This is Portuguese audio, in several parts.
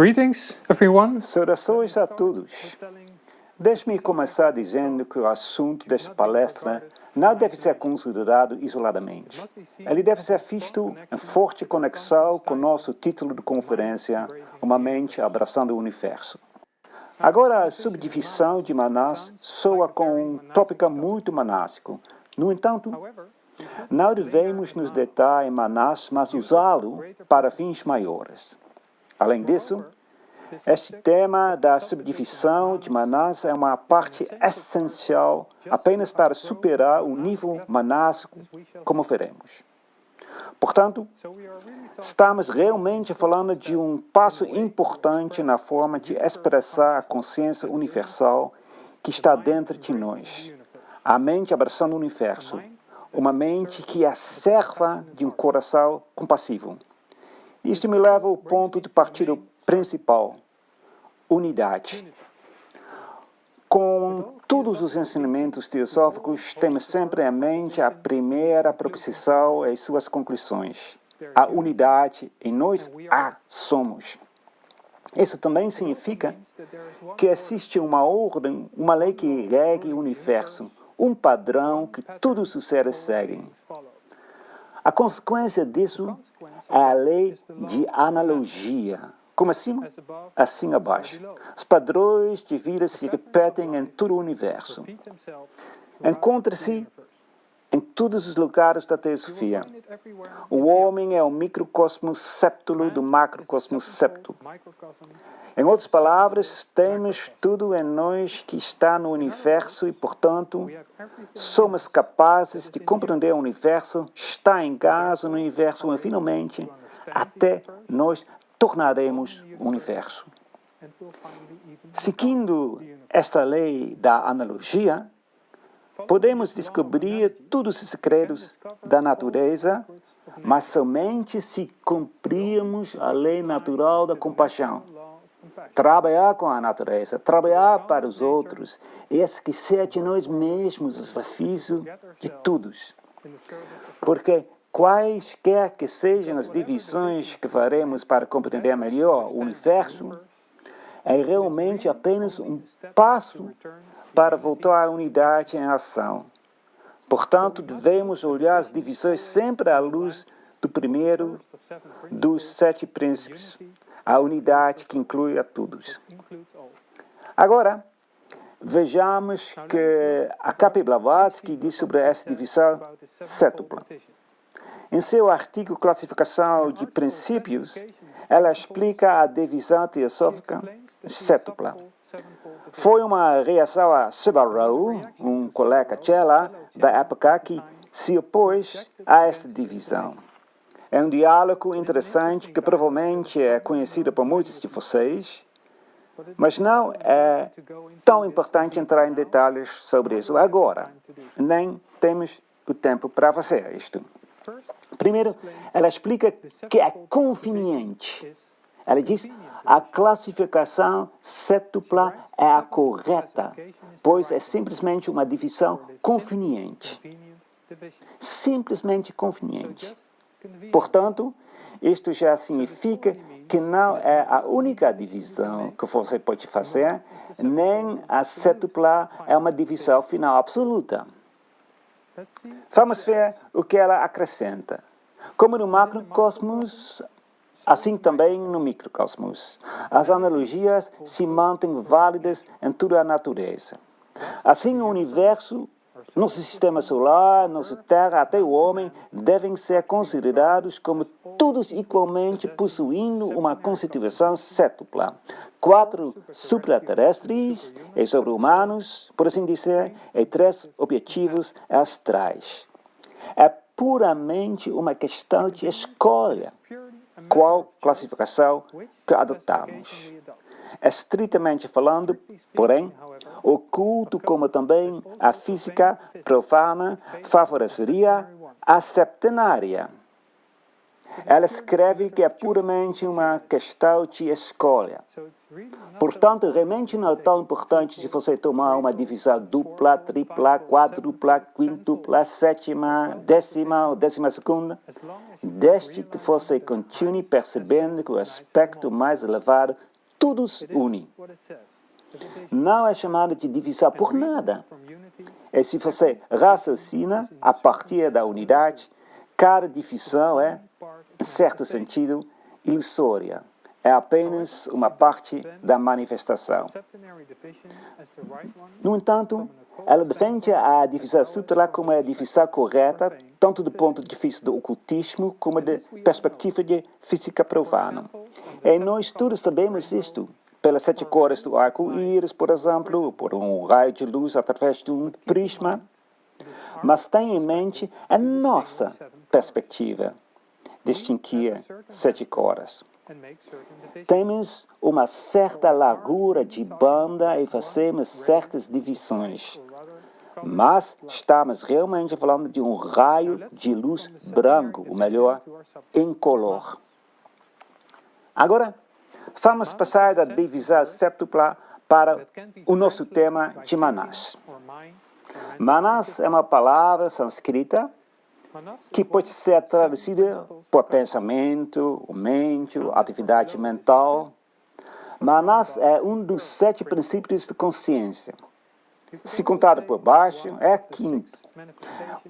Greetings, everyone. Saudações a todos. Deixe-me começar dizendo que o assunto desta palestra não deve ser considerado isoladamente. Ele deve ser visto em forte conexão com o nosso título de conferência, Uma Mente Abraçando o Universo. Agora, a subdivisão de Manas soa com um tópico muito manásico. No entanto, não devemos nos deter em Manas, mas usá-lo para fins maiores. Além disso, este tema da subdivisão de Manas é uma parte essencial apenas para superar o nível manásico, como veremos. Portanto, estamos realmente falando de um passo importante na forma de expressar a consciência universal que está dentro de nós. A mente abraçando o universo. Uma mente que é serva de um coração compassivo. Isto me leva ao ponto de partida principal. Unidade. Com todos os ensinamentos teosóficos, temos sempre em mente a primeira proposição e suas conclusões. A unidade em nós somos. Isso também significa que existe uma ordem, uma lei que rege o universo, um padrão que todos os seres seguem. A consequência disso é a lei de analogia. Como acima, assim abaixo. Os padrões de vida se repetem em todo o universo. Encontra-se em todos os lugares da teosofia. O homem é o microcosmos séptulo do macrocosmos séptulo. Em outras palavras, temos tudo em nós que está no universo e, portanto, somos capazes de compreender o universo, estar em casa no universo e, finalmente, até nós tornaremos o universo. Seguindo esta lei da analogia, podemos descobrir todos os segredos da natureza, mas somente se cumprirmos a lei natural da compaixão. Trabalhar com a natureza, trabalhar para os outros e esquecer de nós mesmos o sacrifício de todos. Porque quaisquer que sejam as divisões que faremos para compreender melhor o universo, é realmente apenas um passo para voltar à unidade em ação. Portanto, devemos olhar as divisões sempre à luz do primeiro dos 7 príncipes, a unidade que inclui a todos. Agora, vejamos que a K.P. Blavatsky diz sobre essa divisão sétupla. Em seu artigo Classificação de Princípios, ela explica a divisão teosófica sétupla. Foi uma reação a Subaru, um colega Chela da época que se opôs a esta divisão. É um diálogo interessante que provavelmente é conhecido por muitos de vocês, mas não é tão importante entrar em detalhes sobre isso agora. Nem temos o tempo para fazer isto. Primeiro, ela explica que é conveniente. Ela diz, a classificação sétupla é a correta, pois é simplesmente uma divisão conveniente. Simplesmente conveniente. Portanto, isto já significa que não é a única divisão que você pode fazer, nem a sétupla é uma divisão final absoluta. Vamos ver o que ela acrescenta. Como no macrocosmos, assim também no microcosmos. As analogias se mantêm válidas em toda a natureza. Assim, o universo, nosso sistema solar, nossa Terra, até o homem, devem ser considerados como todos igualmente possuindo uma constituição sétupla. 4 supraterrestres e sobre-humanos, por assim dizer, e 3 objetivos astrais. É puramente uma questão de escolha. Qual classificação que adotamos? Estritamente falando, porém, o culto, como também a física profana, favoreceria a septenária. Ela escreve que é puramente uma questão de escolha. Portanto, realmente não é tão importante se você tomar uma divisão dupla, tripla, quádrupla, quíntupla, sétima, décima ou 12ª, desde que você continue percebendo que o aspecto mais elevado todos unem. Não é chamada de divisão por nada. E se você raciocina a partir da unidade, cada divisão é, em certo sentido, ilusória. É apenas uma parte da manifestação. No entanto, ela defende a divisão subtila como a divisão correta, tanto do ponto de vista do ocultismo como da perspectiva de física profana. E nós todos sabemos isto. Pelas 7 cores do arco-íris, por exemplo, por um raio de luz através de um prisma. Mas tenha em mente a nossa perspectiva, distinguir 7 cores. Temos uma certa largura de banda e fazemos certas divisões. Mas estamos realmente falando de um raio de luz branco, ou melhor, incolor. Agora, vamos passar da divisão séptupla para o nosso tema de Manas. Manas é uma palavra sânscrita que pode ser traduzida por pensamento, mente, atividade mental. Manas é um dos 7 princípios de consciência. Se contado por baixo, é 5º.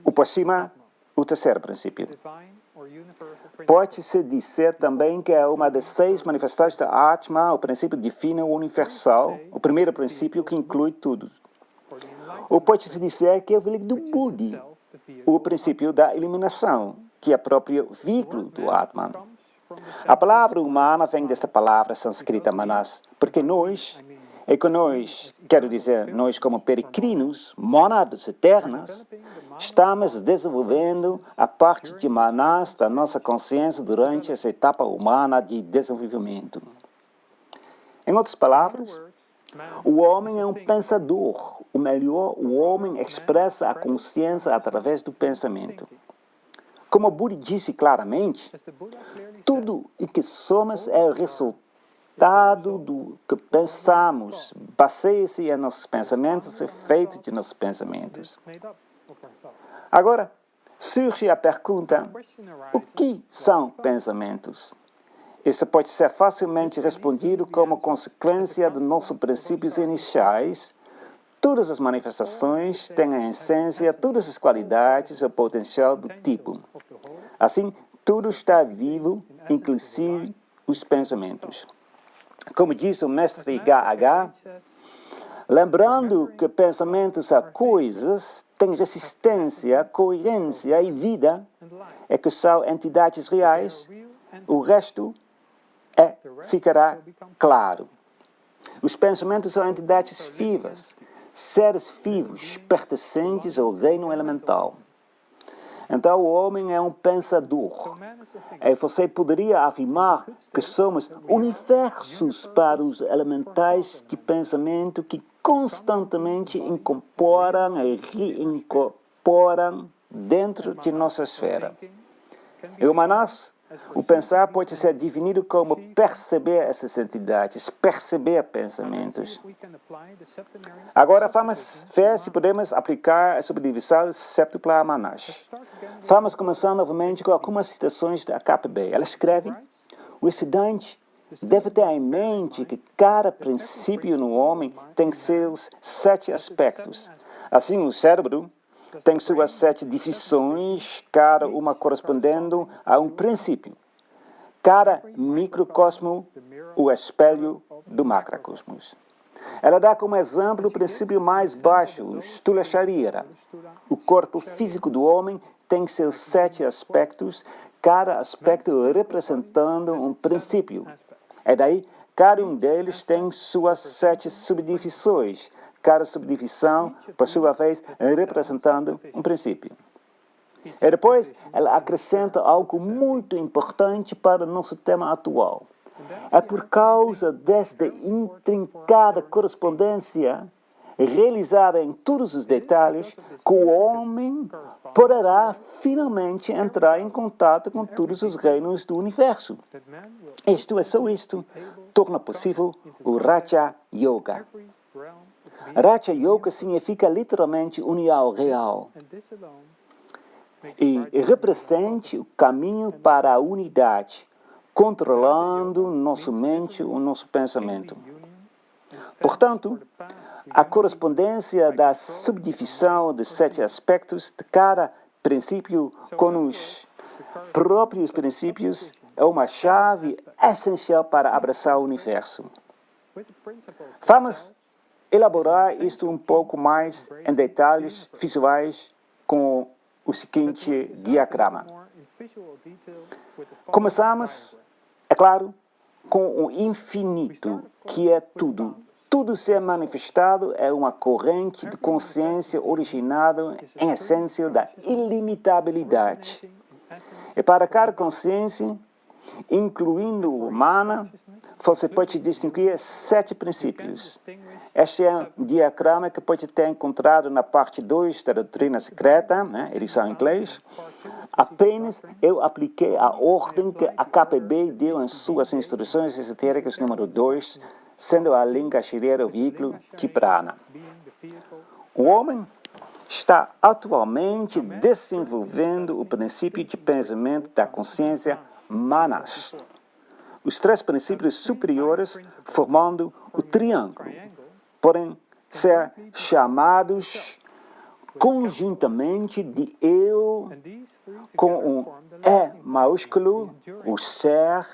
O por cima, o 3º princípio. Pode-se dizer também que é uma das 6 manifestações da Atma, o princípio divino universal, o primeiro princípio que inclui tudo. Ou pode-se dizer que é o veículo do Buddha, o princípio da iluminação, que é o próprio veículo do Atman. A palavra humana vem desta palavra sânscrita manas, porque nós, e com nós, quero dizer, nós como peregrinos, mônadas eternas, estamos desenvolvendo a parte de manas da nossa consciência durante essa etapa humana de desenvolvimento. Em outras palavras, o homem é um pensador, ou melhor, o homem expressa a consciência através do pensamento. Como o Buda disse claramente, tudo o que somos é o resultado do que pensamos, baseia-se em nossos pensamentos e feito de nossos pensamentos. Agora, surge a pergunta, o que são pensamentos? Isso pode ser facilmente respondido como consequência dos nossos princípios iniciais. Todas as manifestações têm a essência, todas as qualidades e o potencial do tipo. Assim, tudo está vivo, inclusive os pensamentos. Como diz o mestre H.H., lembrando que pensamentos são coisas, têm resistência, coerência e vida, e que são entidades reais, o resto ficará claro. Os pensamentos são entidades vivas, seres vivos pertencentes ao reino elemental. Então, o homem é um pensador. E você poderia afirmar que somos universos para os elementais de pensamento que constantemente incorporam e reincorporam dentro de nossa esfera. E o Manas, o pensar pode ser definido como perceber essas entidades, perceber pensamentos. Agora vamos ver se podemos aplicar a subdivisão séptupla a Manas. Vamos começar novamente com algumas citações da KPB. Ela escreve, o estudante deve ter em mente que cada princípio no homem tem seus 7 aspectos. Assim, o cérebro tem suas 7 divisões, cada uma correspondendo a um princípio. Cada microcosmo, o espelho do macrocosmos. Ela dá como exemplo o princípio mais baixo, o Stula Sharira. O corpo físico do homem tem seus 7 aspectos, cada aspecto representando um princípio. E daí, cada um deles tem suas 7 subdivisões, cada subdivisão, por sua vez, representando um princípio. E depois, ela acrescenta algo muito importante para o nosso tema atual. É por causa desta intrincada correspondência, realizada em todos os detalhes, que o homem poderá finalmente entrar em contato com todos os reinos do universo. Isto é só isto, torna possível o Raja Yoga. Raja Yoga significa literalmente união real e representa o caminho para a unidade, controlando nossa mente, o nosso pensamento. Portanto, a correspondência da subdivisão de 7 aspectos de cada princípio com os próprios princípios é uma chave essencial para abraçar o universo. Vamos elaborar isto um pouco mais em detalhes visuais com o seguinte diagrama. Começamos, é claro, com o infinito, que é tudo. Tudo ser manifestado é uma corrente de consciência originada em essência da ilimitabilidade. E para cada consciência, incluindo o humana, você pode distinguir 7 princípios. Este é um diagrama que pode ter encontrado na parte 2 da doutrina secreta, edição em inglês. Apenas eu apliquei a ordem que a KPB deu em suas instruções esotéricas número 2, sendo a linga shirera o veículo de prana. O homem está atualmente desenvolvendo o princípio de pensamento da consciência manas. Os 3 princípios superiores formando o triângulo podem ser chamados conjuntamente de eu com um E maiúsculo, o ser,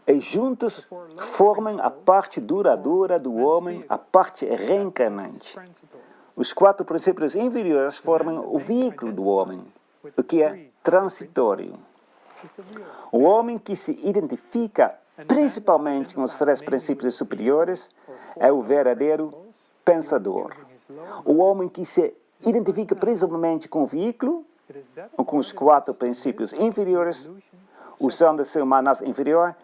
e juntos formam a parte duradoura do homem, a parte reencarnante. Os 4 princípios inferiores formam o veículo do homem, o que é transitório. O homem que se identifica principalmente com os 3 princípios superiores é o verdadeiro pensador. O homem que se identifica principalmente com o veículo, ou com os 4 princípios inferiores, usando seu manas inferior,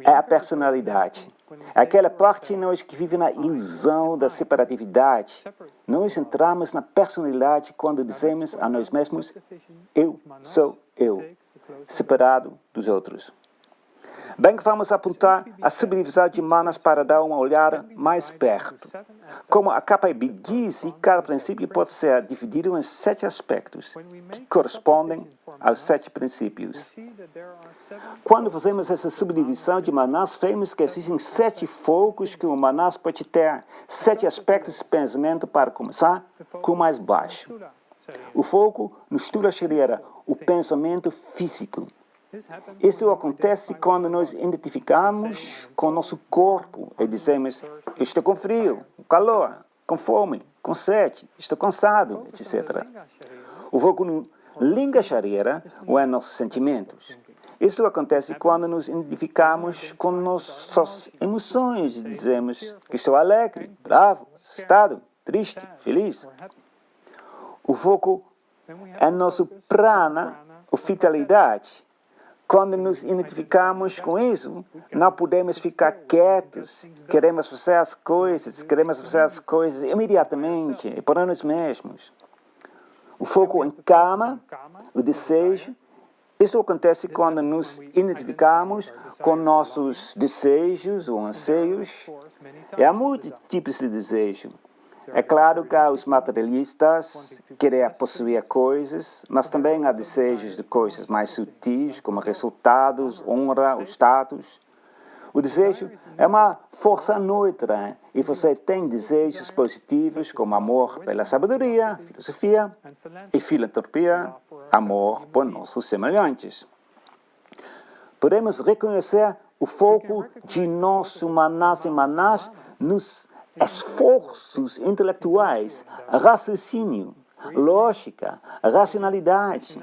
é a personalidade. Aquela parte de nós que vive na ilusão da separatividade. Nós entramos na personalidade quando dizemos a nós mesmos, eu sou eu, separado dos outros. Bem que vamos apontar a subdivisão de manas para dar uma olhada mais perto. Como a KPB diz, cada princípio pode ser dividido em 7 aspectos, que correspondem aos 7 princípios. Quando fazemos essa subdivisão de manas, vemos que existem 7 focos que o manas pode ter, 7 aspectos de pensamento para começar com o mais baixo. O foco no Stula Shirera, o pensamento físico. Isto acontece quando nos identificamos com nosso corpo e dizemos, eu estou com frio, com calor, com fome, com sede, estou cansado, etc. O foco no Linga Shirera, ou em nossos sentimentos. Isto acontece quando nos identificamos com nossas emoções e dizemos que estou alegre, bravo, assustado, triste, feliz. O foco é nosso prana, ou vitalidade. Quando nos identificamos com isso, não podemos ficar quietos. Queremos fazer as coisas imediatamente e por nós mesmos. O foco em kama, o desejo, isso acontece quando nos identificamos com nossos desejos ou anseios. E há muitos tipos de desejo. É claro que há os materialistas que querem possuir coisas, mas também há desejos de coisas mais sutis, como resultados, honra, o status. O desejo é uma força neutra, e você tem desejos positivos como amor pela sabedoria, filosofia e filantropia, amor por nossos semelhantes. Podemos reconhecer o foco de nosso manas e manas nos esforços intelectuais, raciocínio, lógica, racionalidade.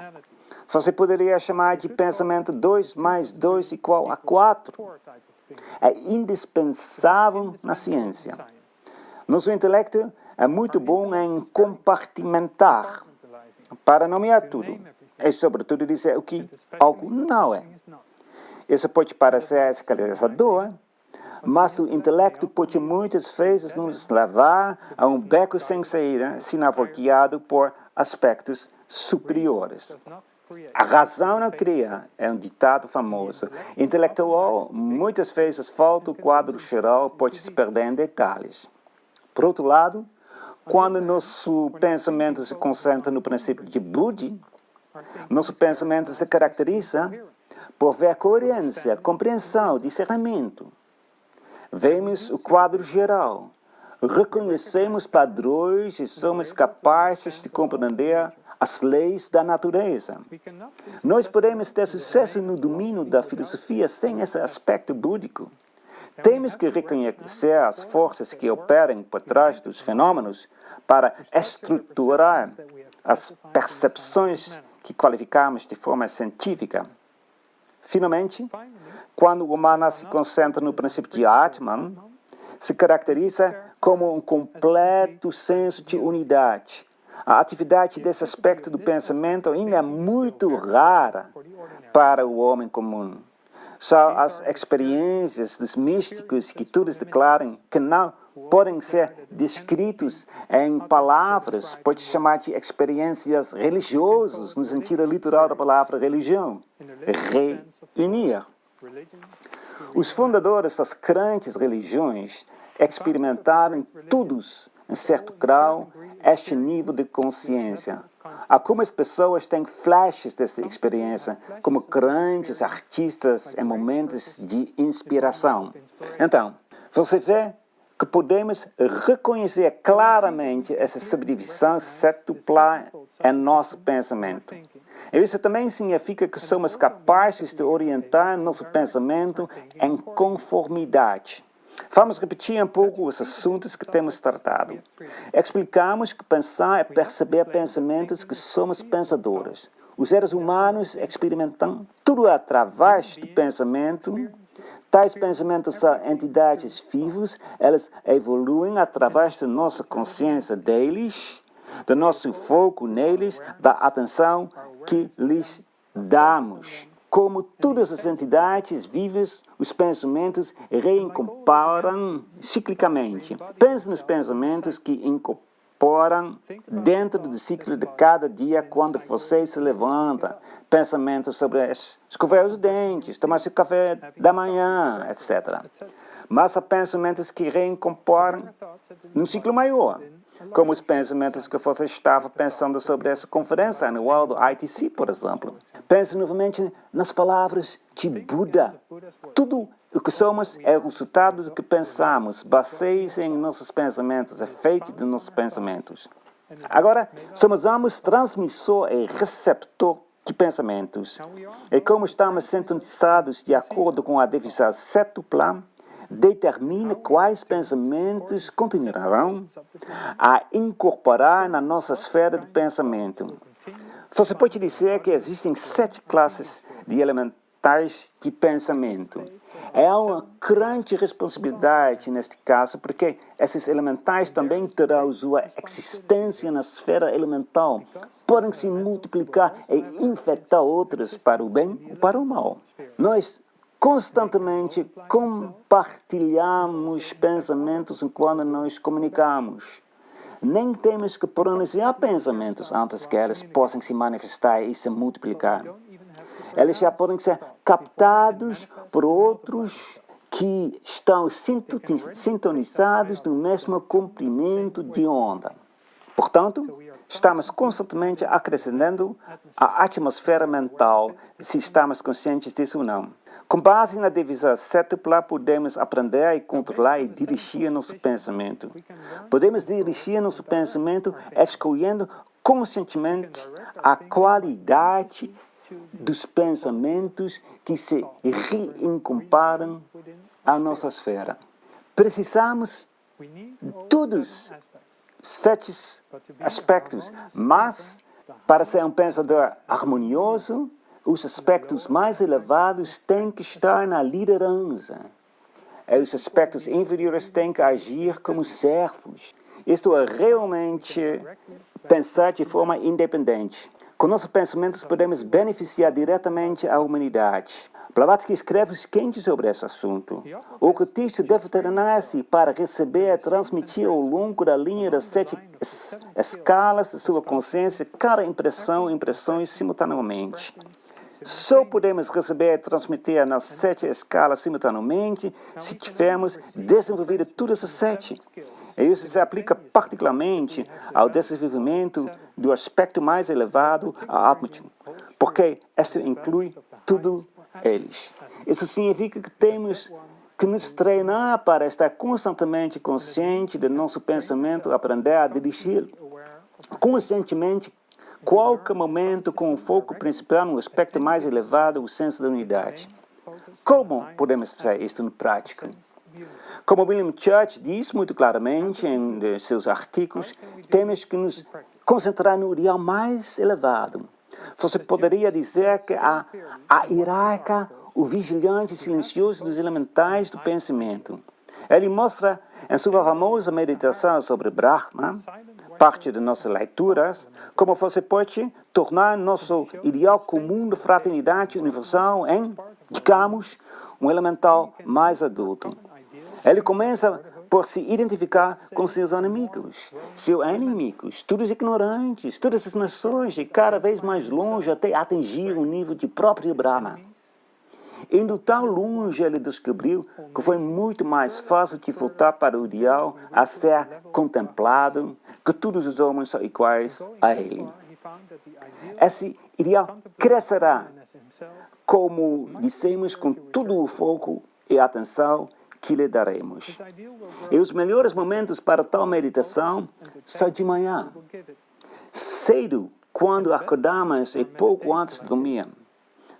Você poderia chamar de pensamento 2 mais 2 igual a 4. É indispensável na ciência. Nosso intelecto é muito bom em compartimentar, para nomear tudo, e sobretudo dizer o que algo não é. Isso pode parecer esclarecedor, mas o intelecto pode muitas vezes nos levar a um beco sem saída, se não for guiado por aspectos superiores. A razão não cria, é um ditado famoso. Intelectual, muitas vezes falta o quadro geral, pode se perder em detalhes. Por outro lado, quando nosso pensamento se concentra no princípio de Buddhi, nosso pensamento se caracteriza por ver coerência, compreensão, discernimento. Vemos o quadro geral, reconhecemos padrões e somos capazes de compreender as leis da natureza. Nós podemos ter sucesso no domínio da filosofia sem esse aspecto búdico. Temos que reconhecer as forças que operam por trás dos fenômenos para estruturar as percepções que qualificamos de forma científica. Finalmente, quando o humano se concentra no princípio de Atman, se caracteriza como um completo senso de unidade. A atividade desse aspecto do pensamento ainda é muito rara para o homem comum. Só as experiências dos místicos que todos declaram que não podem ser descritos em palavras, pode chamar de experiências religiosas, no sentido literal da palavra religião. Reunir. Os fundadores das grandes religiões experimentaram todos, em certo grau, este nível de consciência. Algumas pessoas têm flashes dessa experiência, como grandes artistas em momentos de inspiração. Então, você vê que podemos reconhecer claramente essa subdivisão setupla em nosso pensamento. E isso também significa que somos capazes de orientar nosso pensamento em conformidade. Vamos repetir um pouco os assuntos que temos tratado. Explicamos que pensar é perceber pensamentos que somos pensadores. Os seres humanos experimentam tudo através do pensamento. Tais pensamentos são entidades vivas, elas evoluem através da nossa consciência deles, do nosso foco neles, da atenção que lhes damos. Como todas as entidades vivas, os pensamentos reincorporam ciclicamente. Pense nos pensamentos que incorporam dentro do ciclo de cada dia quando você se levanta. Pensamentos sobre escovar os dentes, tomar seu café da manhã, etc. Mas há pensamentos que reincorporam num ciclo maior, como os pensamentos que você estava pensando sobre essa conferência anual do ITC, por exemplo. Pense novamente nas palavras de Buda. Tudo o que somos é o resultado do que pensamos. Baseie-se em nossos pensamentos, é feito de nossos pensamentos. Agora, somos ambos transmissor e receptor de pensamentos. E como estamos sintonizados de acordo com a divisão setupla, determina quais pensamentos continuarão a incorporar na nossa esfera de pensamento. Você pode dizer que existem 7 classes de elementais de pensamento. É uma grande responsabilidade neste caso, porque esses elementais também terão sua existência na esfera elemental. Podem se multiplicar e infectar outros para o bem ou para o mal. Nós constantemente compartilhamos pensamentos enquanto nos comunicamos. Nem temos que pronunciar pensamentos antes que eles possam se manifestar e se multiplicar. Eles já podem ser captados por outros que estão sintonizados no mesmo comprimento de onda. Portanto, estamos constantemente acrescentando a atmosfera mental, se estamos conscientes disso ou não. Com base na divisão setupla, podemos aprender e controlar e dirigir nosso pensamento. Podemos dirigir nosso pensamento escolhendo conscientemente a qualidade dos pensamentos que se reincorporam à nossa esfera. Precisamos todos 7 aspectos, mas para ser um pensador harmonioso, os aspectos mais elevados têm que estar na liderança. E os aspectos inferiores têm que agir como servos. Isto é realmente pensar de forma independente. Com nossos pensamentos podemos beneficiar diretamente a humanidade. Blavatsky escreve o seguinte sobre esse assunto. O cultista deve treinar-se para receber e transmitir ao longo da linha das 7 escalas de sua consciência cada impressões simultaneamente. Só podemos receber e transmitir nas 7 escalas simultaneamente se tivermos desenvolvido todas as 7. E isso se aplica particularmente ao desenvolvimento do aspecto mais elevado, a Atman, porque isso inclui tudo eles. Isso significa que temos que nos treinar para estar constantemente consciente do nosso pensamento, aprender a dirigir conscientemente qualquer momento com o foco principal no aspecto mais elevado, o senso da unidade. Como podemos fazer isso na prática? Como William Church diz muito claramente em seus artigos, temos que nos concentrar no ideal mais elevado. Você poderia dizer que a hierarca, o vigilante silencioso dos elementais do pensamento. Ele mostra em sua famosa meditação sobre Brahma, parte de nossas leituras, como você pode tornar nosso ideal comum de fraternidade universal em, digamos, um elemental mais adulto. Ele começa por se identificar com seus inimigos, todos ignorantes, todas as nações, e cada vez mais longe até atingir o nível de próprio Brahma. Indo tão longe, ele descobriu que foi muito mais fácil de voltar para o ideal a ser contemplado, que todos os homens são iguais a ele. Esse ideal crescerá, como dissemos, com todo o foco e atenção que lhe daremos. E os melhores momentos para tal meditação são de manhã, cedo, quando acordamos e pouco antes de dormir.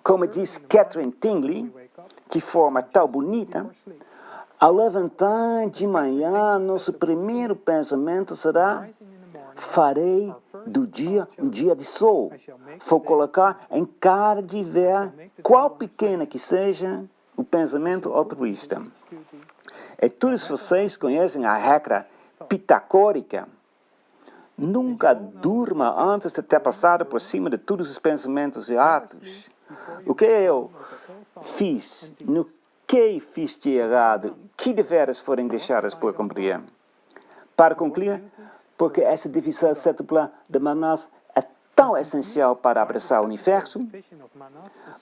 Como diz Catherine Tingley, de forma tão bonita, ao levantar de manhã, nosso primeiro pensamento será: farei do dia um dia de sol. Vou colocar em cara de ver, qual pequena que seja, o pensamento altruísta. E todos vocês conhecem a regra pitagórica. Nunca durma antes de ter passado por cima de todos os pensamentos e atos. O que eu fiz? No que fiz de errado? Que deveres foram deixados por cumprir? Para concluir, porque essa divisão cétupla de Manas é tão essencial para abraçar o universo,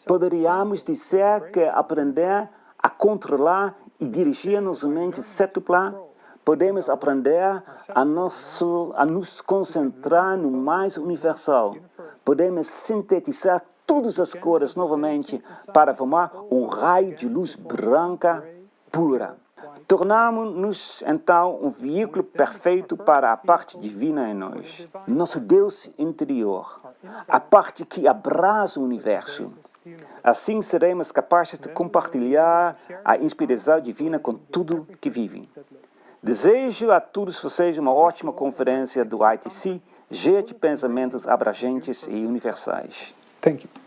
poderíamos dizer que aprender a controlar e dirigir nossa mente cétupla, podemos aprender a nos concentrar no mais universal. Podemos sintetizar todas as cores novamente para formar um raio de luz branca pura. Tornamos-nos, então, um veículo perfeito para a parte divina em nós, nosso Deus interior, a parte que abraça o universo. Assim seremos capazes de compartilhar a inspiração divina com tudo que vive. Desejo a todos vocês uma ótima conferência do ITC, cheia de pensamentos abrangentes e universais. Thank you.